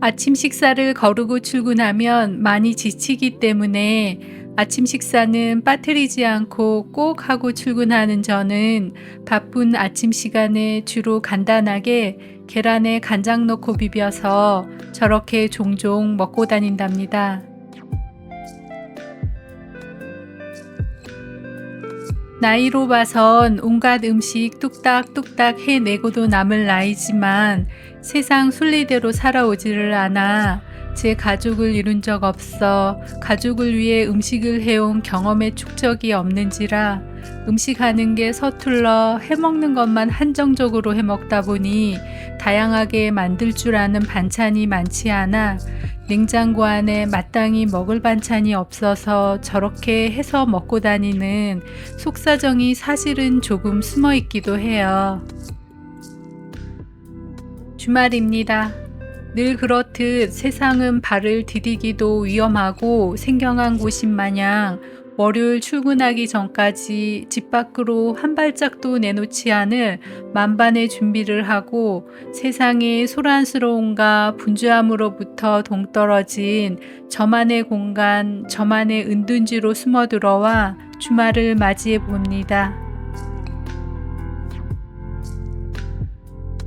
아침 식사를 거르고 출근하면 많이 지치기 때문에 아침 식사는 빠뜨리지 않고 꼭 하고 출근하는 저는 바쁜 아침 시간에 주로 간단하게 계란에 간장 넣고 비벼서 저렇게 종종 먹고 다닌답니다. 나이로 봐선 온갖 음식 뚝딱뚝딱 해내고도 남을 나이지만 세상 순리대로 살아오지를 않아 제 가족을 이룬 적 없어 가족을 위해 음식을 해온 경험의 축적이 없는지라 음식하는 게 서툴러 해먹는 것만 한정적으로 해먹다 보니 다양하게 만들 줄 아는 반찬이 많지 않아 냉장고 안에 마땅히 먹을 반찬이 없어서 저렇게 해서 먹고 다니는 속사정이 사실은 조금 숨어 있기도 해요. 주말입니다. 늘 그렇듯 세상은 발을 디디기도 위험하고 생경한 곳인 마냥 월요일 출근하기 전까지 집 밖으로 한 발짝도 내놓지 않을 만반의 준비를 하고 세상의 소란스러움과 분주함으로부터 동떨어진 저만의 공간, 저만의 은둔지로 숨어들어와 주말을 맞이해 봅니다.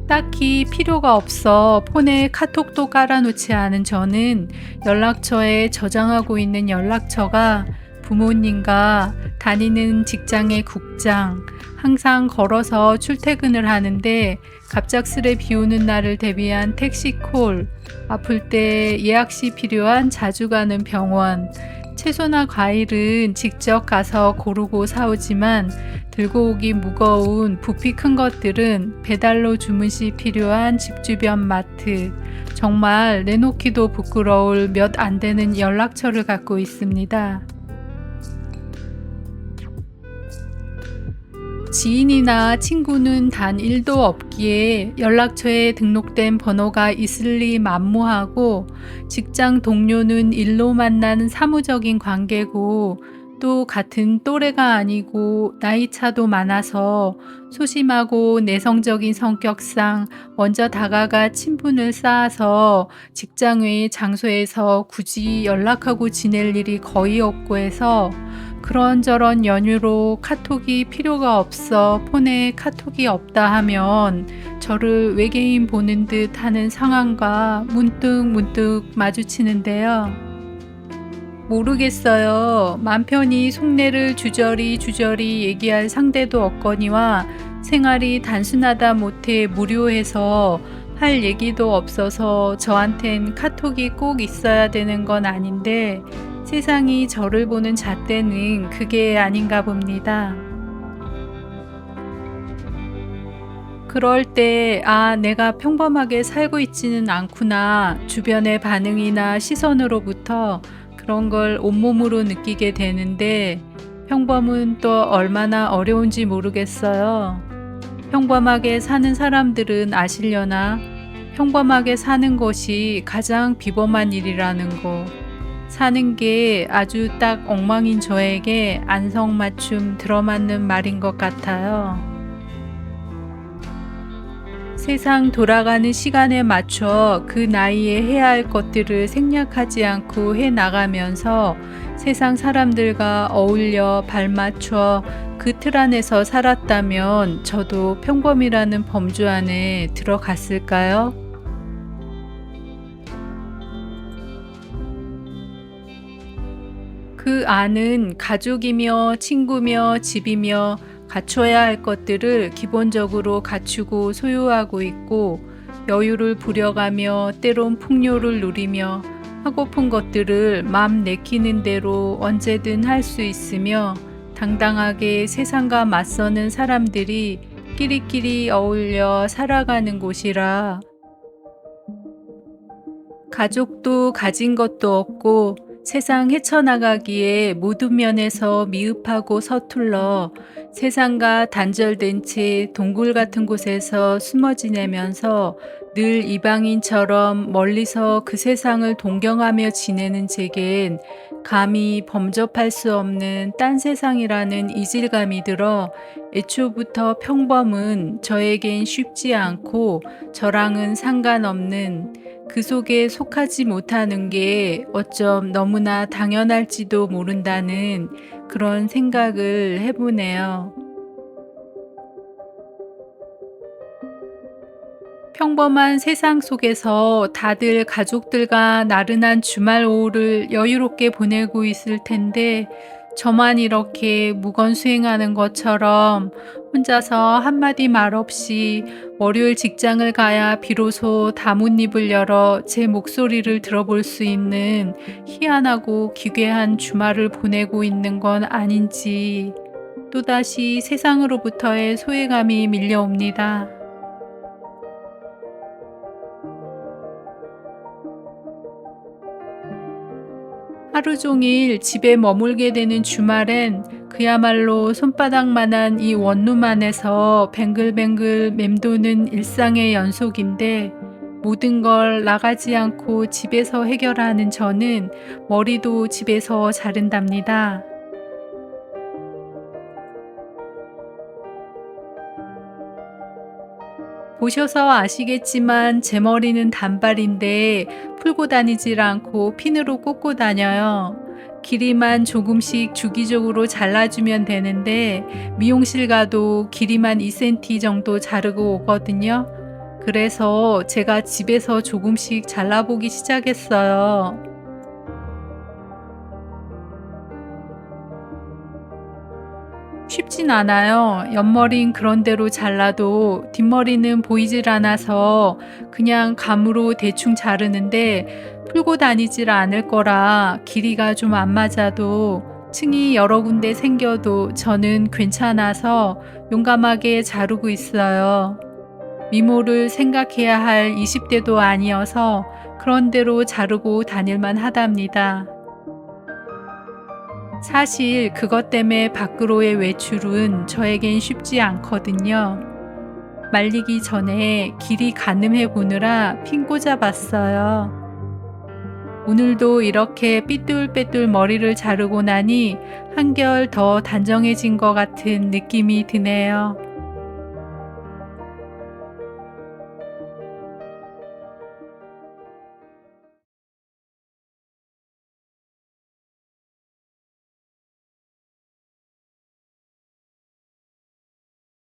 딱히 필요가 없어 폰에 카톡도 깔아놓지 않은 저는 연락처에 저장하고 있는 연락처가 부모님과 다니는 직장의 국장, 항상 걸어서 출퇴근을 하는데 갑작스레 비 오는 날을 대비한 택시콜, 아플 때 예약 시 필요한 자주 가는 병원, 채소나 과일은 직접 가서 고르고 사오지만 들고 오기 무거운 부피 큰 것들은 배달로 주문 시 필요한 집 주변 마트, 정말 내놓기도 부끄러울 몇 안 되는 연락처를 갖고 있습니다. 지인이나 친구는 단 1도 없기에 연락처에 등록된 번호가 있을 리 만무하고 직장 동료는 일로 만난 사무적인 관계고 또 같은 또래가 아니고 나이 차도 많아서 소심하고 내성적인 성격상 먼저 다가가 친분을 쌓아서 직장 외의 장소에서 굳이 연락하고 지낼 일이 거의 없고 해서 그런저런 연유로 카톡이 필요가 없어 폰에 카톡이 없다 하면 저를 외계인 보는 듯 하는 상황과 문득 마주치는데요. 모르겠어요. 맘 편히 속내를 주저리 얘기할 상대도 없거니와 생활이 단순하다 못해 무료해서 할 얘기도 없어서 저한텐 카톡이 꼭 있어야 되는 건 아닌데 세상이 저를 보는 잣대는 그게 아닌가 봅니다. 그럴 때, 내가 평범하게 살고 있지는 않구나. 주변의 반응이나 시선으로부터 그런 걸 온몸으로 느끼게 되는데, 평범은 또 얼마나 어려운지 모르겠어요. 평범하게 사는 사람들은 아시려나? 평범하게 사는 것이 가장 비범한 일이라는 거. 사는 게 아주 딱 엉망인 저에게 안성맞춤 들어맞는 말인 것 같아요. 세상 돌아가는 시간에 맞춰 그 나이에 해야 할 것들을 생략하지 않고 해 나가면서 세상 사람들과 어울려 발맞춰 그 틀 안에서 살았다면 저도 평범이라는 범주 안에 들어갔을까요? 그 안은 가족이며 친구며 집이며 갖춰야 할 것들을 기본적으로 갖추고 소유하고 있고 여유를 부려가며 때론 풍요를 누리며 하고픈 것들을 맘 내키는 대로 언제든 할 수 있으며 당당하게 세상과 맞서는 사람들이 끼리끼리 어울려 살아가는 곳이라 가족도 가진 것도 없고 세상 헤쳐나가기에 모든 면에서 미흡하고 서툴러 세상과 단절된 채 동굴 같은 곳에서 숨어 지내면서 늘 이방인처럼 멀리서 그 세상을 동경하며 지내는 제겐 감히 범접할 수 없는 딴 세상이라는 이질감이 들어 애초부터 평범은 저에겐 쉽지 않고 저랑은 상관없는 그 속에 속하지 못하는 게 어쩜 너무나 당연할지도 모른다는 그런 생각을 해보네요. 평범한 세상 속에서 다들 가족들과 나른한 주말 오후를 여유롭게 보내고 있을 텐데 저만 이렇게 무건수행하는 것처럼 혼자서 한마디 말 없이 월요일 직장을 가야 비로소 다문입을 열어 제 목소리를 들어볼 수 있는 희한하고 기괴한 주말을 보내고 있는 건 아닌지 또다시 세상으로부터의 소외감이 밀려옵니다. 하루 종일 집에 머물게 되는 주말엔 그야말로 손바닥만한 이 원룸 안에서 뱅글뱅글 맴도는 일상의 연속인데 모든 걸 나가지 않고 집에서 해결하는 저는 머리도 집에서 자른답니다. 보셔서 아시겠지만 제 머리는 단발인데 풀고 다니질 않고 핀으로 꽂고 다녀요. 길이만 조금씩 주기적으로 잘라주면 되는데 미용실 가도 길이만 2cm 정도 자르고 오거든요. 그래서 제가 집에서 조금씩 잘라보기 시작했어요. 쉽진 않아요. 옆머린 그런 대로 잘라도 뒷머리는 보이질 않아서 그냥 감으로 대충 자르는데 풀고 다니질 않을 거라 길이가 좀 안 맞아도 층이 여러 군데 생겨도 저는 괜찮아서 용감하게 자르고 있어요. 미모를 생각해야 할 20대도 아니어서 그런 대로 자르고 다닐만 하답니다. 사실 그것 때문에 밖으로의 외출은 저에겐 쉽지 않거든요. 말리기 전에 길이 가늠해 보느라 핀 꽂아봤어요. 오늘도 이렇게 삐뚤빼뚤 머리를 자르고 나니 한결 더 단정해진 것 같은 느낌이 드네요.